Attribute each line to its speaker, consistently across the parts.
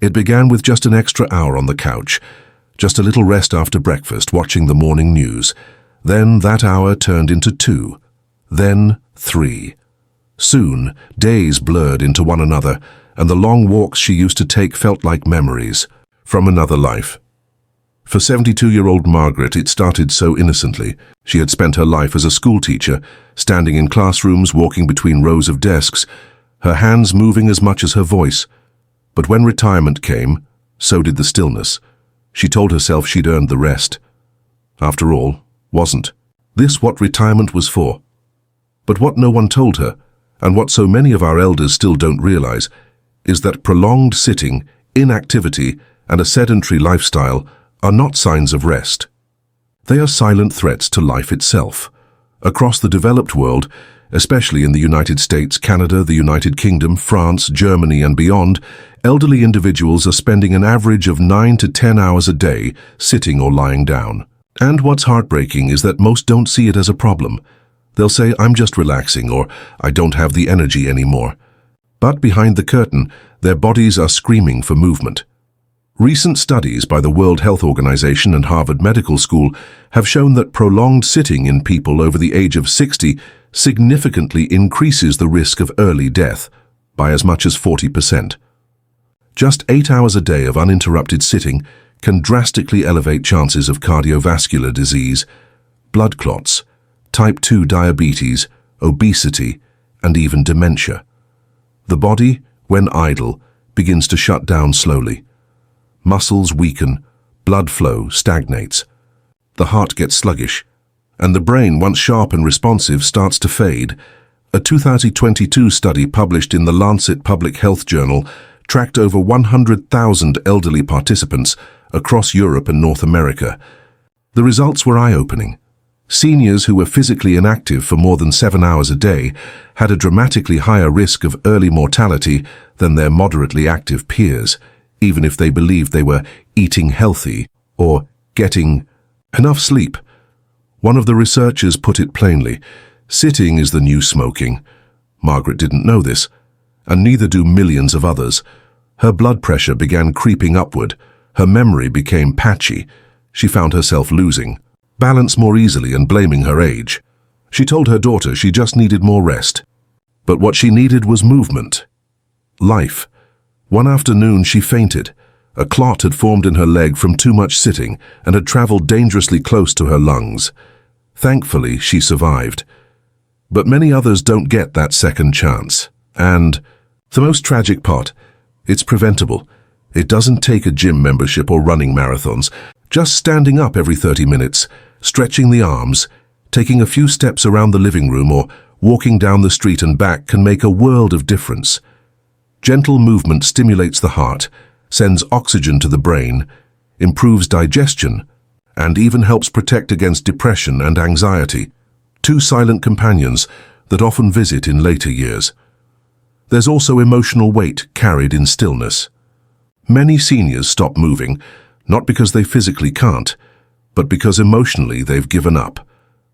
Speaker 1: It began with just an extra hour on the couch, just a little rest after breakfast, watching the morning news. Then that hour turned into 2, then 3. Soon, days blurred into one another, and the long walks she used to take felt like memories from another life. For 72-year-old Margaret, it started so innocently. She had spent her life as a schoolteacher, standing in classrooms, walking between rows of desks, her hands moving as much as her voice. But when retirement came, so did the stillness. She told herself she'd earned the rest. After all, wasn't this what retirement was for? But what no one told her, and what so many of our elders still don't realize, is that prolonged sitting, inactivity, and a sedentary lifestyle are not signs of rest. They are silent threats to life itself. Across the developed world, especially in the United States, Canada, the United Kingdom, France, Germany, and beyond, elderly individuals are spending an average of 9 to 10 hours a day sitting or lying down. And what's heartbreaking is that most don't see it as a problem. They'll say, "I'm just relaxing," or "I don't have the energy anymore." But behind the curtain, their bodies are screaming for movement. Recent studies by the World Health Organization and Harvard Medical School have shown that prolonged sitting in people over the age of 60 significantly increases the risk of early death by as much as 40%. Just 8 hours a day of uninterrupted sitting can drastically elevate chances of cardiovascular disease, blood clots, type 2 diabetes, obesity, and even dementia. The body, when idle, begins to shut down slowly. Muscles weaken, blood flow stagnates. The heart gets sluggish, and the brain, once sharp and responsive, starts to fade. A 2022 study published in the Lancet Public Health Journal tracked over 100,000 elderly participants across Europe and North America. The results were eye-opening. Seniors who were physically inactive for more than 7 hours a day had a dramatically higher risk of early mortality than their moderately active peers, even if they believed they were eating healthy or getting enough sleep. One of the researchers put it plainly: sitting is the new smoking. Margaret didn't know this, and neither do millions of others. Her blood pressure began creeping upward. Her memory became patchy. She found herself losing balance more easily and blaming her age. She told her daughter she just needed more rest. But what she needed was movement. Life. One afternoon she fainted. A clot had formed in her leg from too much sitting and had traveled dangerously close to her lungs. Thankfully, she survived. But many others don't get that second chance. And the most tragic part, it's preventable. It doesn't take a gym membership or running marathons. Just standing up every 30 minutes, stretching the arms, taking a few steps around the living room, or walking down the street and back can make a world of difference. Gentle movement stimulates the heart, sends oxygen to the brain, improves digestion, and even helps protect against depression and anxiety, two silent companions that often visit in later years. There's also emotional weight carried in stillness. Many seniors stop moving, not because they physically can't, but because emotionally they've given up.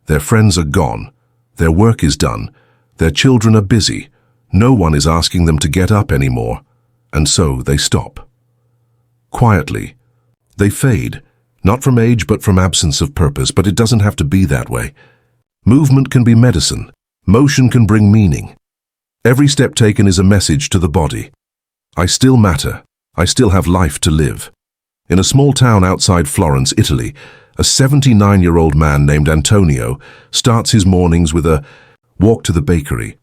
Speaker 1: Their friends are gone, their work is done, their children are busy, no one is asking them to get up anymore, and so they stop. Quietly, they fade, not from age but from absence of purpose, but it doesn't have to be that way. Movement can be medicine, motion can bring meaning. Every step taken is a message to the body. I still matter, I still have life to live. In a small town outside Florence, Italy, a 79-year-old man named Antonio starts his mornings with a walk to the bakery.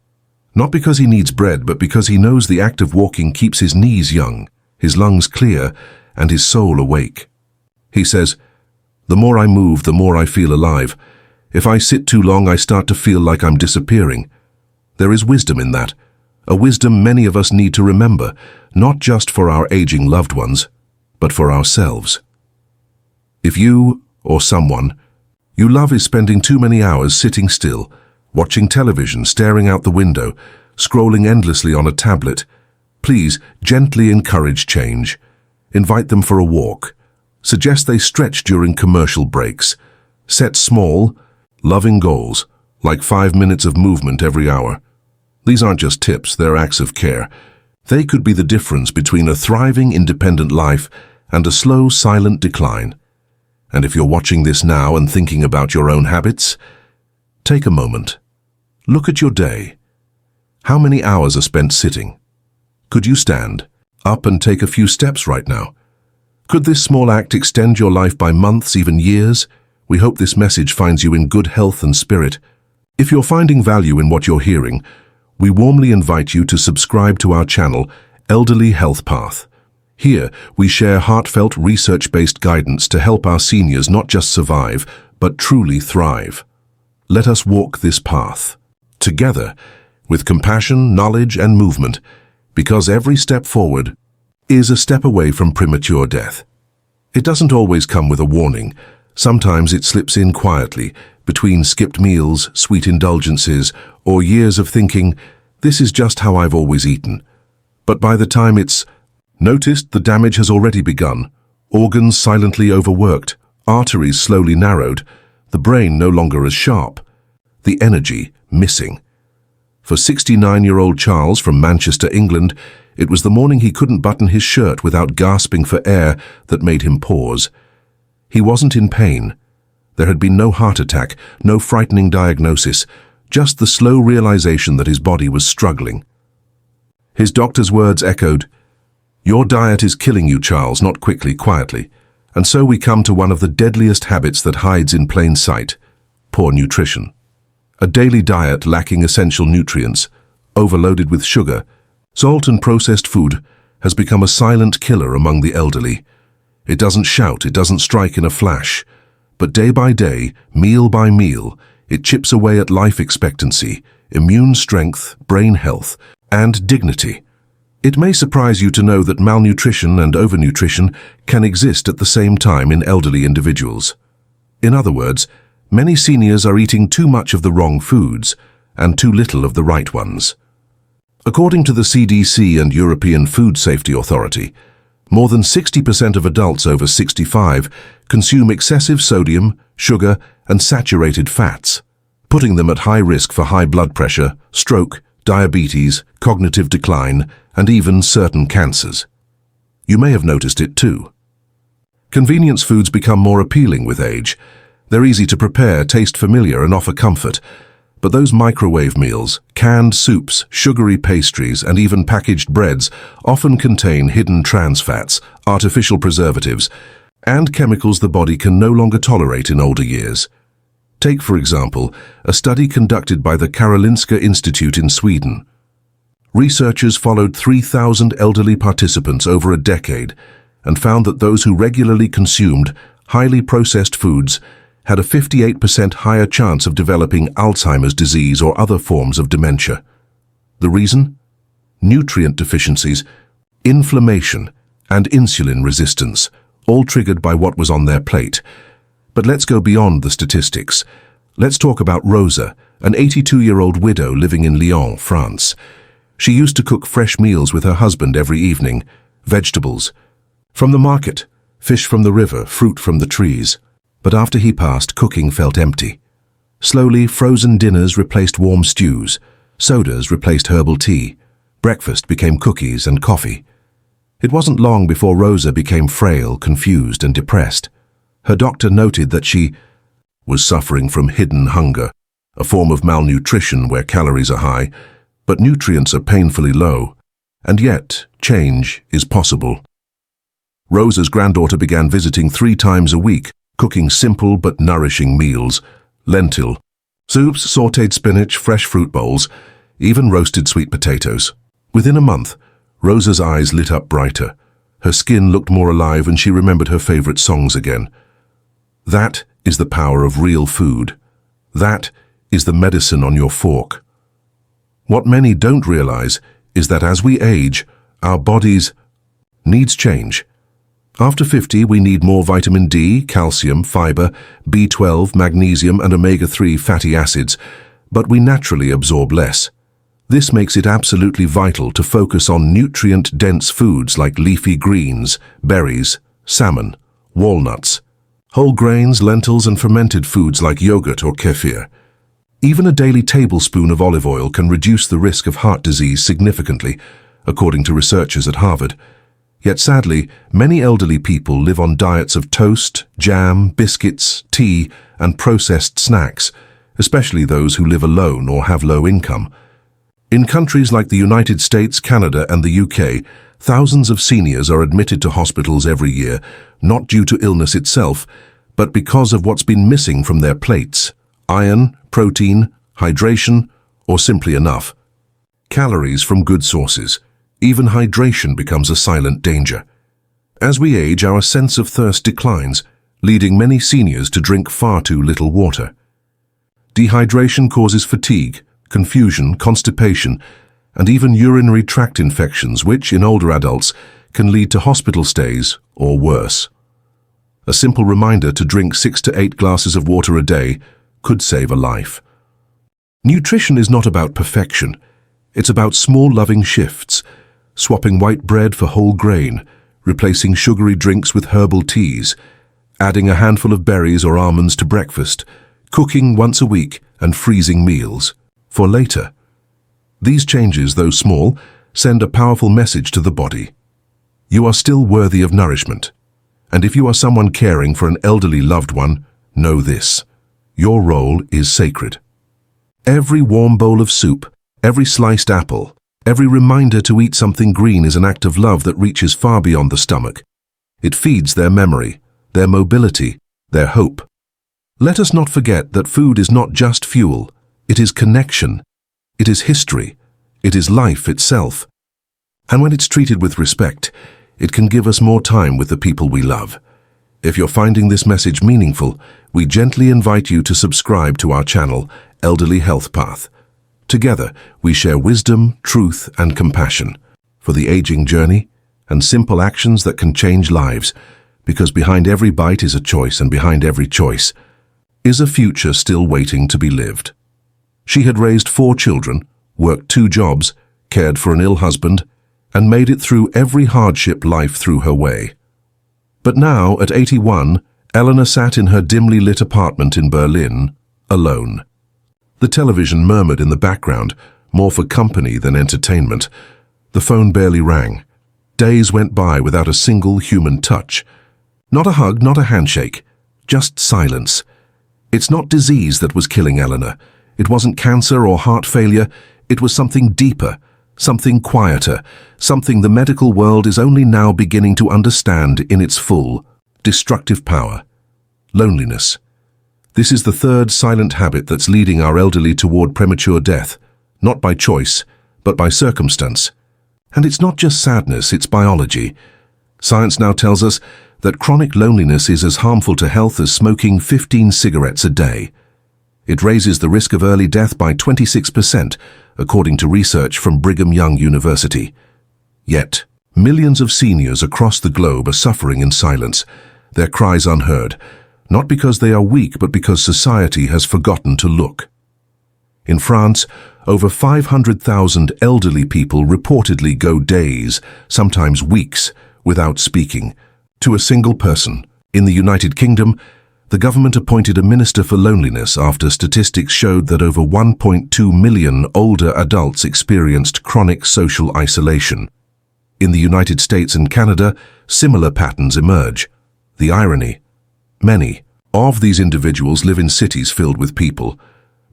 Speaker 1: Not because he needs bread, but because he knows the act of walking keeps his knees young, his lungs clear, and his soul awake. He says, "The more I move, the more I feel alive. If I sit too long, I start to feel like I'm disappearing." There is wisdom in that, a wisdom many of us need to remember, not just for our aging loved ones, but for ourselves. If you, or someone you love, is spending too many hours sitting still, watching television, staring out the window, scrolling endlessly on a tablet, please gently encourage change. Invite them for a walk. Suggest they stretch during commercial breaks. Set small, loving goals, like 5 minutes of movement every hour. These aren't just tips, they're acts of care. They could be the difference between a thriving, independent life and a slow, silent decline. And if you're watching this now and thinking about your own habits, take a moment. Look at your day. How many hours are spent sitting? Could you stand up and take a few steps right now? Could this small act extend your life by months, even years? We hope this message finds you in good health and spirit. If you're finding value in what you're hearing, we warmly invite you to subscribe to our channel, Elderly Health Path. Here, we share heartfelt, research-based guidance to help our seniors not just survive, but truly thrive. Let us walk this path together, with compassion, knowledge, and movement, because every step forward is a step away from premature death. It doesn't always come with a warning. Sometimes it slips in quietly, between skipped meals, sweet indulgences, or years of thinking, this is just how I've always eaten. But by the time it's noticed, the damage has already begun. Organs silently overworked, arteries slowly narrowed, the brain no longer as sharp, the energy missing. For 69-year-old Charles from Manchester, England, it was the morning he couldn't button his shirt without gasping for air that made him pause. He wasn't in pain. There had been no heart attack, no frightening diagnosis, just the slow realization that his body was struggling. His doctor's words echoed, "Your diet is killing you, Charles, not quickly, quietly." And so we come to one of the deadliest habits that hides in plain sight: poor nutrition. A daily diet lacking essential nutrients, overloaded with sugar, salt and processed food, has become a silent killer among the elderly. It doesn't shout, it doesn't strike in a flash, but day by day, meal by meal, it chips away at life expectancy, immune strength, brain health, and dignity. It may surprise you to know that malnutrition and overnutrition can exist at the same time in elderly individuals. In other words, many seniors are eating too much of the wrong foods and too little of the right ones. According to the CDC and European Food Safety Authority, more than 60% of adults over 65 consume excessive sodium, sugar, and saturated fats, putting them at high risk for high blood pressure, stroke, diabetes, cognitive decline, and even certain cancers. You may have noticed it too. Convenience foods become more appealing with age. They're easy to prepare, taste familiar, and offer comfort. But those microwave meals, canned soups, sugary pastries, and even packaged breads often contain hidden trans fats, artificial preservatives, and chemicals the body can no longer tolerate in older years. Take, for example, a study conducted by the Karolinska Institute in Sweden. Researchers followed 3,000 elderly participants over a decade and found that those who regularly consumed highly processed foods had a 58% higher chance of developing Alzheimer's disease or other forms of dementia. The reason? Nutrient deficiencies, inflammation, and insulin resistance, all triggered by what was on their plate. But let's go beyond the statistics. Let's talk about Rosa, an 82-year-old widow living in Lyon, France. She used to cook fresh meals with her husband every evening, vegetables from the market, fish from the river, fruit from the trees. But after he passed, cooking felt empty. Slowly, frozen dinners replaced warm stews, sodas replaced herbal tea, breakfast became cookies and coffee. It wasn't long before Rosa became frail, confused, and depressed. Her doctor noted that she was suffering from hidden hunger, a form of malnutrition where calories are high, but nutrients are painfully low. And yet, change is possible. Rosa's granddaughter began visiting 3 times a week, cooking simple but nourishing meals, lentil soups, sautéed spinach, fresh fruit bowls, even roasted sweet potatoes. Within a month, Rosa's eyes lit up brighter. Her skin looked more alive and she remembered her favorite songs again. That is the power of real food. That is the medicine on your fork. What many don't realize is that as we age, our bodies needs change. After 50, we need more vitamin D, calcium, fiber, B12, magnesium, and omega-3 fatty acids, but we naturally absorb less. This makes it absolutely vital to focus on nutrient-dense foods like leafy greens, berries, salmon, walnuts, whole grains, lentils, and fermented foods like yogurt or kefir. Even a daily tablespoon of olive oil can reduce the risk of heart disease significantly, according to researchers at Harvard. Yet sadly, many elderly people live on diets of toast, jam, biscuits, tea, and processed snacks, especially those who live alone or have low income. In countries like the United States, Canada, and the UK, thousands of seniors are admitted to hospitals every year, not due to illness itself, but because of what's been missing from their plates: iron, protein, hydration, or simply enough calories from good sources. Even hydration becomes a silent danger. As we age, our sense of thirst declines, leading many seniors to drink far too little water. Dehydration causes fatigue, confusion, constipation, and even urinary tract infections, which, in older adults, can lead to hospital stays or worse. A simple reminder to drink 6 to 8 glasses of water a day could save a life. Nutrition is not about perfection. It's about small, loving shifts, swapping white bread for whole grain, replacing sugary drinks with herbal teas, adding a handful of berries or almonds to breakfast, cooking once a week, and freezing meals for later. These changes, though small, send a powerful message to the body. You are still worthy of nourishment. And if you are someone caring for an elderly loved one, know this: your role is sacred. Every warm bowl of soup, every sliced apple, every reminder to eat something green is an act of love that reaches far beyond the stomach. It feeds their memory, their mobility, their hope. Let us not forget that food is not just fuel, it is connection, it is history, it is life itself. And when it's treated with respect, it can give us more time with the people we love. If you're finding this message meaningful, we gently invite you to subscribe to our channel, Elderly Health Path. Together, we share wisdom, truth, and compassion for the aging journey and simple actions that can change lives, because behind every bite is a choice, and behind every choice is a future still waiting to be lived. She had raised 4 children, worked 2 jobs, cared for an ill husband, and made it through every hardship life threw her way. But now, at 81, Eleanor sat in her dimly lit apartment in Berlin, alone. The television murmured in the background, more for company than entertainment. The phone barely rang. Days went by without a single human touch. Not a hug, not a handshake, just silence. It's not disease that was killing Eleanor. It wasn't cancer or heart failure. It was something deeper, something quieter, something the medical world is only now beginning to understand in its full, destructive power: loneliness. This is the 3rd silent habit that's leading our elderly toward premature death, not by choice, but by circumstance. And it's not just sadness, it's biology. Science now tells us that chronic loneliness is as harmful to health as smoking 15 cigarettes a day. It raises the risk of early death by 26%, according to research from Brigham Young University. Yet, millions of seniors across the globe are suffering in silence, their cries unheard, not because they are weak, but because society has forgotten to look. In France, over 500,000 elderly people reportedly go days, sometimes weeks, without speaking to a single person. In the United Kingdom, the government appointed a minister for loneliness after statistics showed that over 1.2 million older adults experienced chronic social isolation. In the United States and Canada, similar patterns emerge. The irony: many of these individuals live in cities filled with people,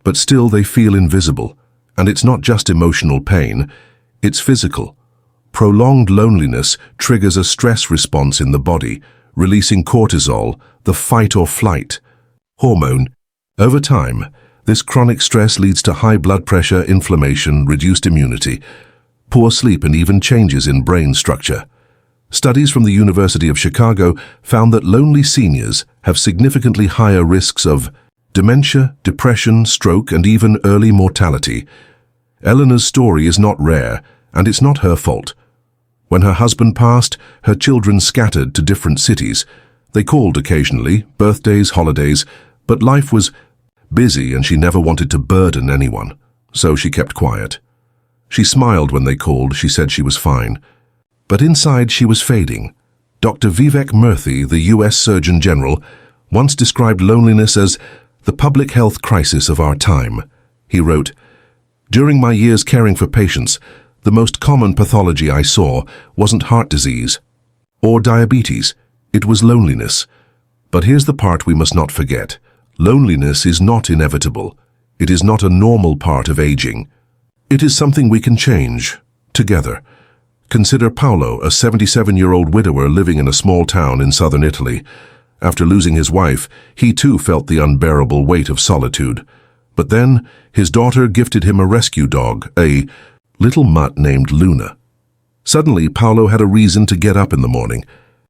Speaker 1: but still they feel invisible. And it's not just emotional pain, it's physical. Prolonged loneliness triggers a stress response in the body, releasing cortisol, the fight or flight hormone. Over time, this chronic stress leads to high blood pressure, inflammation, reduced immunity, poor sleep, and even changes in brain structure. Studies from the University of Chicago found that lonely seniors have significantly higher risks of dementia, depression, stroke, and even early mortality. Eleanor's story is not rare, and it's not her fault. When her husband passed, her children scattered to different cities. They called occasionally, birthdays, holidays, but life was busy and she never wanted to burden anyone, so she kept quiet. She smiled when they called, she said she was fine. But inside she was fading. Dr. Vivek Murthy, the US Surgeon General, once described loneliness as the public health crisis of our time. He wrote, "During my years caring for patients, The most common pathology I saw wasn't heart disease or diabetes, it was loneliness. But here's the part we must not forget. Loneliness is not inevitable. It is not a normal part of aging. It is something we can change, together. Consider Paolo, a 77-year-old widower living in a small town in southern Italy. After losing his wife, he too felt the unbearable weight of solitude. But then, his daughter gifted him a rescue dog, a little mutt named Luna. Suddenly, Paolo had a reason to get up in the morning,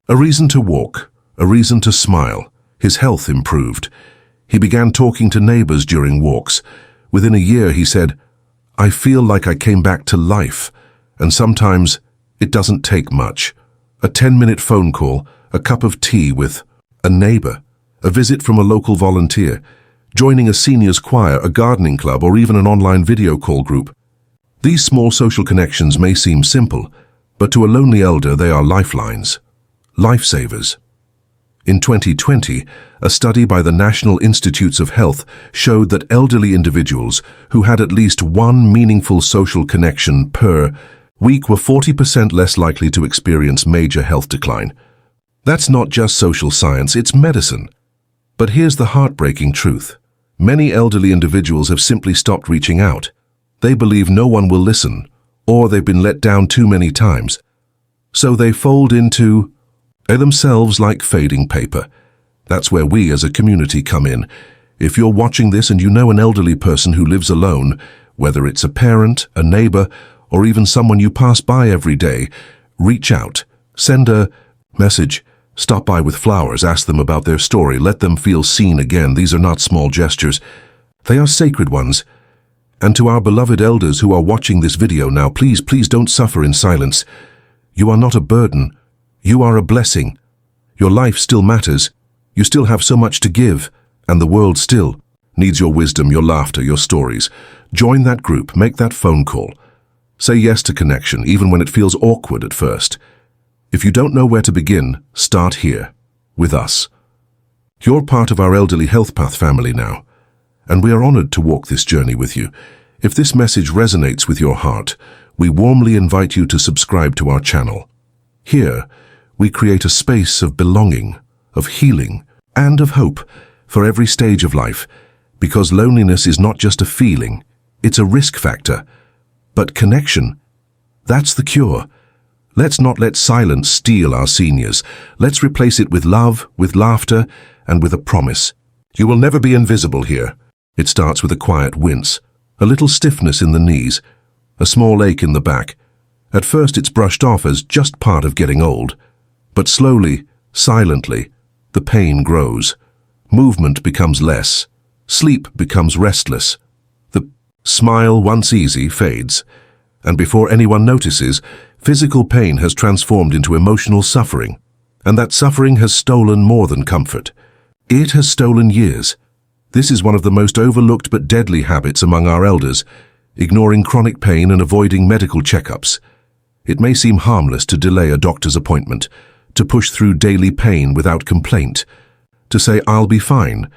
Speaker 1: a reason to walk, a reason to smile. His health improved. He began talking to neighbors during walks. Within a year, he said, "I feel like I came back to life, and sometimes it doesn't take much. A 10-minute phone call, a cup of tea with a neighbor, a visit from a local volunteer, joining a seniors choir, a gardening club, or even an online video call group. These small social connections may seem simple, but to a lonely elder they are lifelines, lifesavers." In 2020, a study by the National Institutes of Health showed that elderly individuals who had at least one meaningful social connection per week were 40% less likely to experience major health decline. That's not just social science, it's medicine. But here's the heartbreaking truth. Many elderly individuals have simply stopped reaching out. They believe no one will listen, or they've been let down too many times. So they fold into themselves like fading paper. That's where we as a community come in. If you're watching this and you know an elderly person who lives alone, whether it's a parent, a neighbor, or even someone you pass by every day, reach out, send a message, stop by with flowers, ask them about their story, let them feel seen again. These are not small gestures. They are sacred ones. And to our beloved elders who are watching this video now, please don't suffer in silence. You are not a burden. You are a blessing. Your life still matters. You still have so much to give, and the world still needs your wisdom, your laughter, your stories. Join that group, make that phone call. Say yes to connection, even when it feels awkward at first. If you don't know where to begin, start here, with us. You're part of our Elderly Health Path family now, and we are honored to walk this journey with you. If this message resonates with your heart, we warmly invite you to subscribe to our channel. Here, we create a space of belonging, of healing, and of hope for every stage of life, because loneliness is not just a feeling, it's a risk factor. But connection, that's the cure. Let's not let silence steal our seniors. Let's replace it with love, with laughter, and with a promise. You will never be invisible here. It starts with a quiet wince, a little stiffness in the knees, a small ache in the back. At first it's brushed off as just part of getting old. But slowly, silently, the pain grows. Movement becomes less. Sleep becomes restless. The smile, once easy, fades. And before anyone notices, physical pain has transformed into emotional suffering. And that suffering has stolen more than comfort. It has stolen years. This is one of the most overlooked but deadly habits among our elders, ignoring chronic pain and avoiding medical checkups. It may seem harmless to delay a doctor's appointment, to push through daily pain without complaint, to say, "I'll be fine."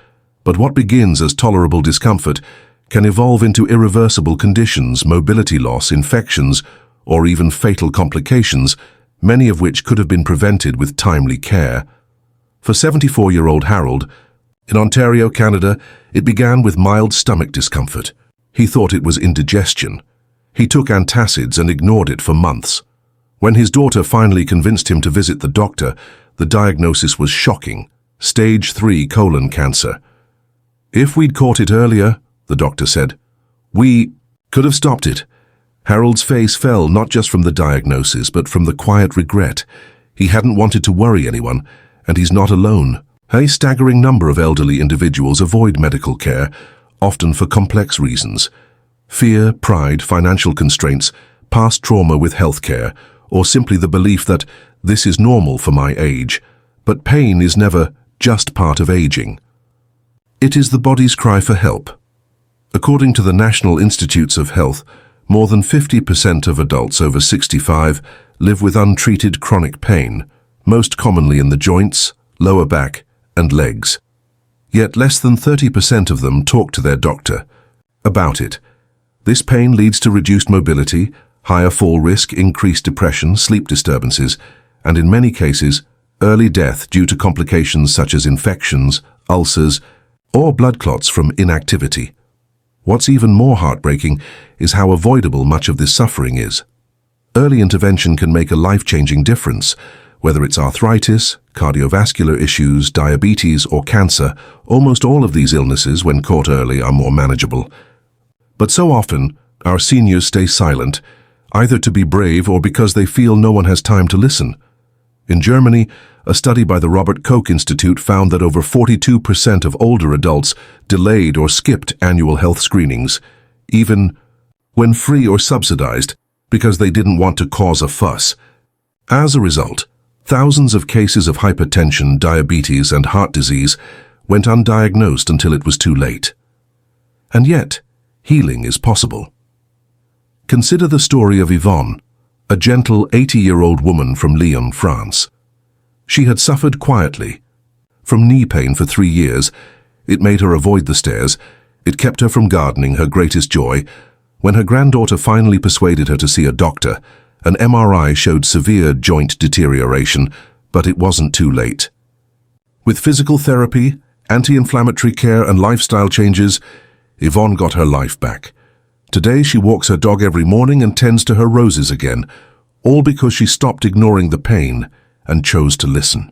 Speaker 1: But what begins as tolerable discomfort can evolve into irreversible conditions, mobility loss, infections, or even fatal complications, many of which could have been prevented with timely care. For 74-year-old Harold, in Ontario, Canada, it began with mild stomach discomfort. He thought it was indigestion. He took antacids and ignored it for months. When his daughter finally convinced him to visit the doctor, the diagnosis was shocking: stage 3 colon cancer. "If we'd caught it earlier," the doctor said, "we could have stopped it." Harold's face fell not just from the diagnosis, but from the quiet regret. He hadn't wanted to worry anyone, and he's not alone. A staggering number of elderly individuals avoid medical care, often for complex reasons: fear, pride, financial constraints, past trauma with healthcare, or simply the belief that this is normal for my age. But pain is never just part of aging. It is the body's cry for help. According to the National Institutes of Health, more than 50% of adults over 65 live with untreated chronic pain, most commonly in the joints, lower back, and legs. Yet less than 30% of them talk to their doctor about it. This pain leads to reduced mobility, higher fall risk, increased depression, sleep disturbances, and in many cases, early death due to complications such as infections, ulcers, or blood clots from inactivity. What's even more heartbreaking is how avoidable much of this suffering is. Early intervention can make a life-changing difference, whether it's arthritis, cardiovascular issues, diabetes, or cancer. Almost all of these illnesses, when caught early, are more manageable. But so often, our seniors stay silent, either to be brave or because they feel no one has time to listen. In Germany, a study by the Robert Koch Institute found that over 42% of older adults delayed or skipped annual health screenings, even when free or subsidized, because they didn't want to cause a fuss. As a result, thousands of cases of hypertension, diabetes, and heart disease went undiagnosed until it was too late. And yet, healing is possible. Consider the story of Yvonne, a gentle 80-year-old woman from Lyon, France. She had suffered quietly from knee pain for 3 years. It made her avoid the stairs. It kept her from gardening, her greatest joy. When her granddaughter finally persuaded her to see a doctor, an MRI showed severe joint deterioration, but it wasn't too late. With physical therapy, anti-inflammatory care, and lifestyle changes, Yvonne got her life back. Today she walks her dog every morning and tends to her roses again, all because she stopped ignoring the pain and chose to listen.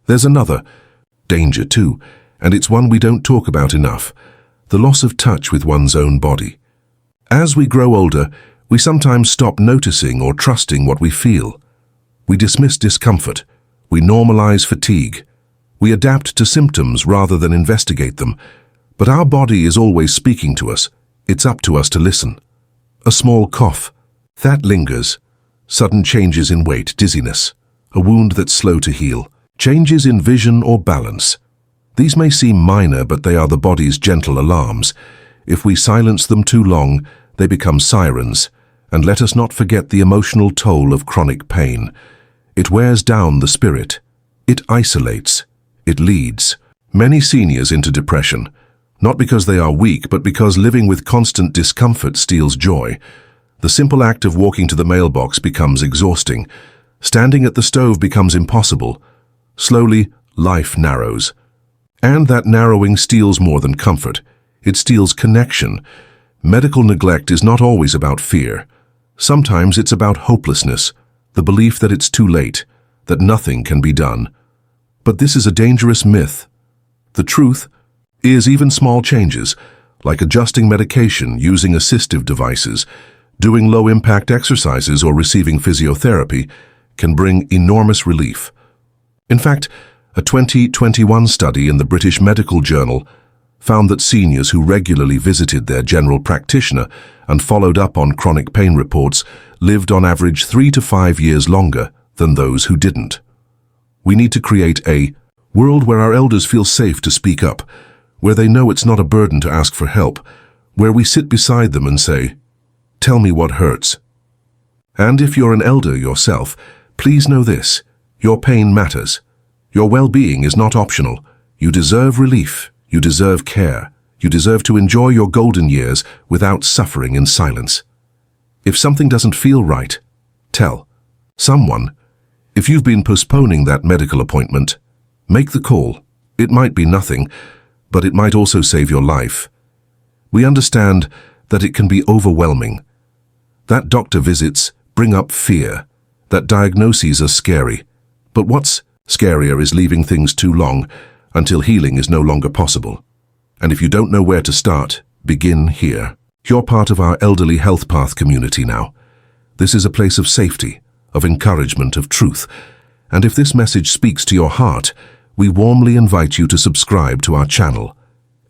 Speaker 1: There's another danger too, and it's one we don't talk about enough: the loss of touch with one's own body. As we grow older, we sometimes stop noticing or trusting what we feel. We dismiss discomfort. We normalize fatigue. We adapt to symptoms rather than investigate them. But our body is always speaking to us. It's up to us to listen. A small cough, that lingers. Sudden changes in weight, dizziness. A wound that's slow to heal. Changes in vision or balance. These may seem minor, but they are the body's gentle alarms. If we silence them too long, they become sirens. And let us not forget the emotional toll of chronic pain. It wears down the spirit. It isolates. It leads many seniors into depression. Not because they are weak, but because living with constant discomfort steals joy. The simple act of walking to the mailbox becomes exhausting. Standing at the stove becomes impossible. Slowly, life narrows. And that narrowing steals more than comfort. It steals connection. Medical neglect is not always about fear. Sometimes it's about hopelessness, the belief that it's too late, that nothing can be done. But this is a dangerous myth. The truth is even small changes, like adjusting medication, using assistive devices, doing low-impact exercises, or receiving physiotherapy, can bring enormous relief. In fact, a 2021 study in the British Medical Journal found that seniors who regularly visited their general practitioner and followed up on chronic pain reports lived on average 3 to 5 years longer than those who didn't. We need to create a world where our elders feel safe to speak up, where they know it's not a burden to ask for help, where we sit beside them and say, "Tell me what hurts." And if you're an elder yourself, please know this: your pain matters. Your well-being is not optional. You deserve relief. You deserve care. You deserve to enjoy your golden years without suffering in silence. If something doesn't feel right, tell someone. If you've been postponing that medical appointment, make the call. It might be nothing, but it might also save your life. We understand that it can be overwhelming. That doctor visits bring up fear. That diagnoses are scary. But what's scarier is leaving things too long until healing is no longer possible. And if you don't know where to start, begin here. You're part of our Elderly Health Path community now. This is a place of safety, of encouragement, of truth. And if this message speaks to your heart, we warmly invite you to subscribe to our channel.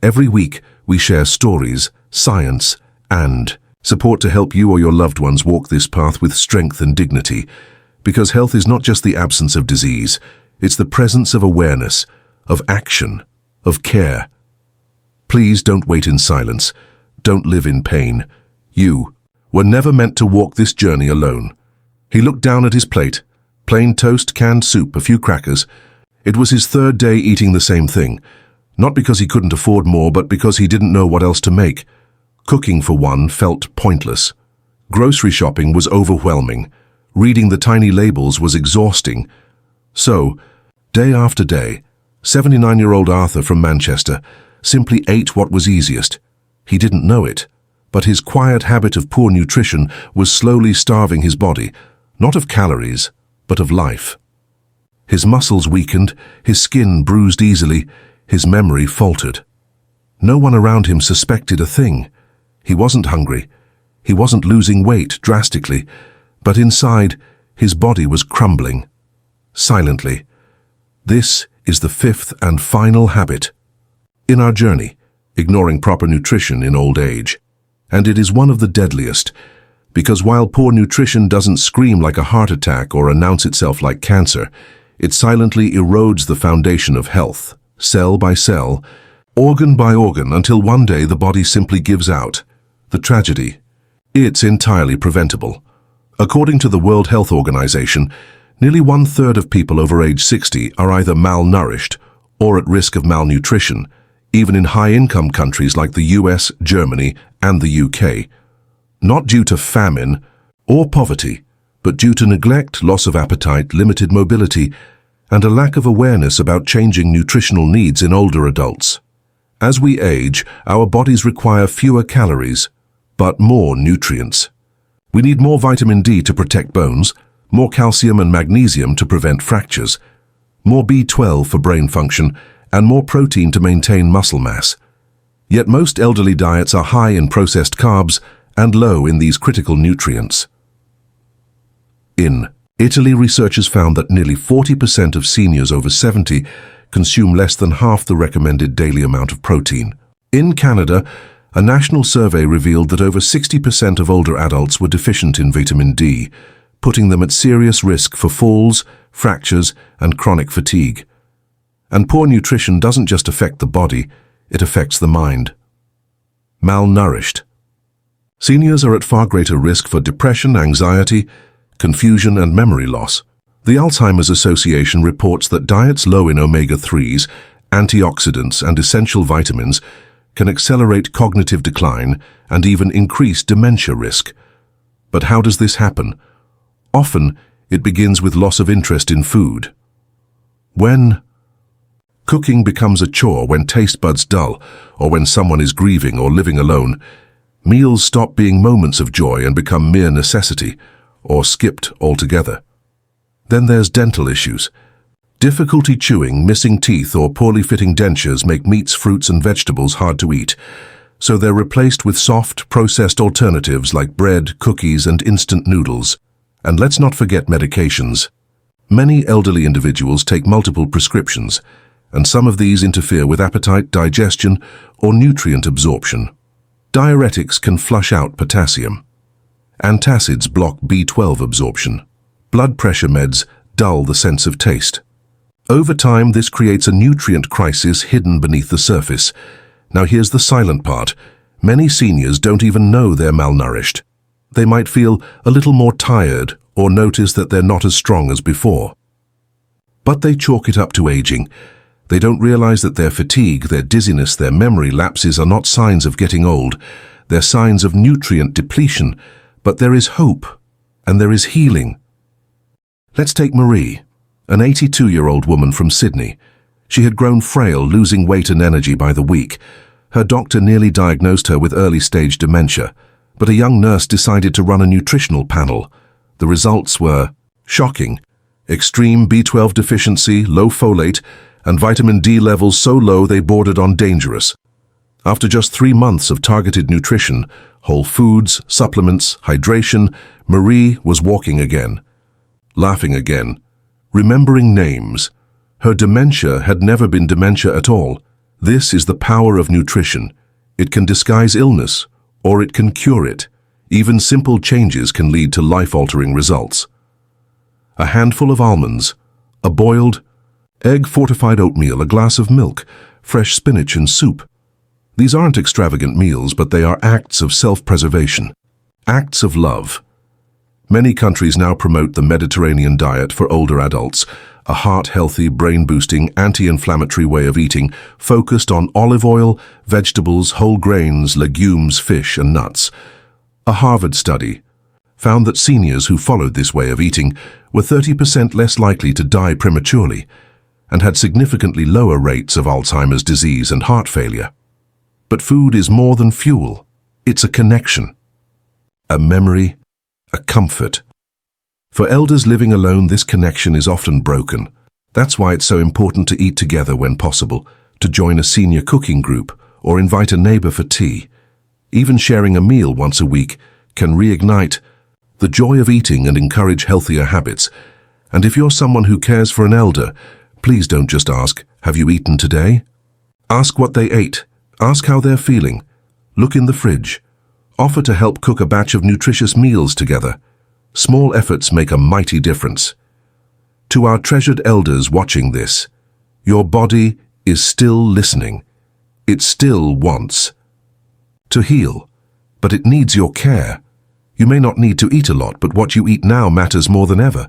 Speaker 1: Every week, we share stories, science, and support to help you or your loved ones walk this path with strength and dignity. Because health is not just the absence of disease, it's the presence of awareness, of action, of care. Please don't wait in silence. Don't live in pain. You were never meant to walk this journey alone. He looked down at his plate. Plain toast, canned soup, a few crackers. It was his third day eating the same thing. Not because he couldn't afford more, but because he didn't know what else to make. Cooking for one felt pointless. Grocery shopping was overwhelming. Reading the tiny labels was exhausting. So, day after day, 79-year-old Arthur from Manchester simply ate what was easiest. He didn't know it, but his quiet habit of poor nutrition was slowly starving his body, not of calories, but of life. His muscles weakened, his skin bruised easily, his memory faltered. No one around him suspected a thing. He wasn't hungry. He wasn't losing weight drastically, but inside, his body was crumbling. Silently. This is the fifth and final habit in our journey, ignoring proper nutrition in old age. And it is one of the deadliest, because while poor nutrition doesn't scream like a heart attack or announce itself like cancer, it silently erodes the foundation of health, cell by cell, organ by organ, until one day the body simply gives out. The tragedy. It's entirely preventable. According to the World Health Organization, nearly 1/3 of people over age 60 are either malnourished or at risk of malnutrition, even in high-income countries like the US, Germany, and the UK. Not due to famine or poverty, but due to neglect, loss of appetite, limited mobility, and a lack of awareness about changing nutritional needs in older adults. As we age, our bodies require fewer calories, but more nutrients. We need more vitamin D to protect bones, more calcium and magnesium to prevent fractures, more B12 for brain function, and more protein to maintain muscle mass. Yet most elderly diets are high in processed carbs and low in these critical nutrients. In Italy, researchers found that nearly 40% of seniors over 70 consume less than half the recommended daily amount of protein. In Canada, a national survey revealed that over 60% of older adults were deficient in vitamin D, putting them at serious risk for falls, fractures, and chronic fatigue. And poor nutrition doesn't just affect the body, it affects the mind. Malnourished. Seniors are at far greater risk for depression, anxiety, confusion, and memory loss. The Alzheimer's Association reports that diets low in omega-3s, antioxidants, and essential vitamins can accelerate cognitive decline and even increase dementia risk. But how does this happen? Often, it begins with loss of interest in food. When cooking becomes a chore, when taste buds dull, or when someone is grieving or living alone, meals stop being moments of joy and become mere necessity, or skipped altogether. Then there's dental issues. Difficulty chewing, missing teeth, or poorly fitting dentures make meats, fruits, and vegetables hard to eat, so they're replaced with soft, processed alternatives like bread, cookies, and instant noodles. And let's not forget medications. Many elderly individuals take multiple prescriptions, and some of these interfere with appetite, digestion, or nutrient absorption. Diuretics can flush out potassium. Antacids block B12 absorption. Blood pressure meds dull the sense of taste. Over time, this creates a nutrient crisis hidden beneath the surface. Now here's the silent part. Many seniors don't even know they're malnourished. They might feel a little more tired or notice that they're not as strong as before. But they chalk it up to aging. They don't realize that their fatigue, their dizziness, their memory lapses are not signs of getting old. They're signs of nutrient depletion. But there is hope, and there is healing. Let's take Marie, an 82-year-old woman from Sydney. She had grown frail, losing weight and energy by the week. Her doctor nearly diagnosed her with early-stage dementia, but a young nurse decided to run a nutritional panel. The results were shocking. Extreme B12 deficiency, low folate, and vitamin D levels so low they bordered on dangerous. After just 3 months of targeted nutrition, whole foods, supplements, hydration, Marie was walking again, laughing again, remembering names. Her dementia had never been dementia at all. This is the power of nutrition. It can disguise illness, or it can cure it. Even simple changes can lead to life-altering results. A handful of almonds, a boiled, egg-fortified oatmeal, a glass of milk, fresh spinach and soup. These aren't extravagant meals, but they are acts of self-preservation, acts of love. Many countries now promote the Mediterranean diet for older adults, a heart-healthy, brain-boosting, anti-inflammatory way of eating focused on olive oil, vegetables, whole grains, legumes, fish, and nuts. A Harvard study, found that seniors who followed this way of eating were 30% less likely to die prematurely and had significantly lower rates of Alzheimer's disease and heart failure. But food is more than fuel. It's a connection, a memory, a comfort. For elders living alone, this connection is often broken. That's why it's so important to eat together when possible, to join a senior cooking group or invite a neighbor for tea. Even sharing a meal once a week can reignite the joy of eating and encourage healthier habits. And if you're someone who cares for an elder, please don't just ask, "Have you eaten today?" Ask what they ate. Ask how they're feeling. Look in the fridge. Offer to help cook a batch of nutritious meals together. Small efforts make a mighty difference. To our treasured elders watching this, your body is still listening. It still wants to heal, but it needs your care. You may not need to eat a lot, but what you eat now matters more than ever.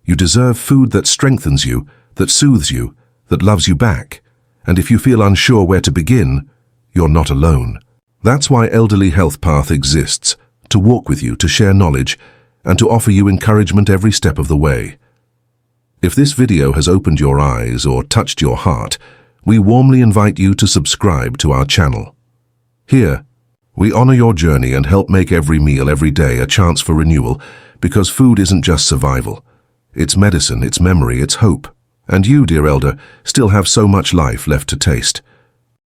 Speaker 1: You deserve food that strengthens you, that soothes you, that loves you back. And if you feel unsure where to begin, you're not alone. That's why Elderly Health Path exists, to walk with you, to share knowledge, and to offer you encouragement every step of the way. If this video has opened your eyes or touched your heart, we warmly invite you to subscribe to our channel. Here, we honor your journey and help make every meal, every day, a chance for renewal, because food isn't just survival. It's medicine, it's memory, it's hope. And you, dear elder, still have so much life left to taste.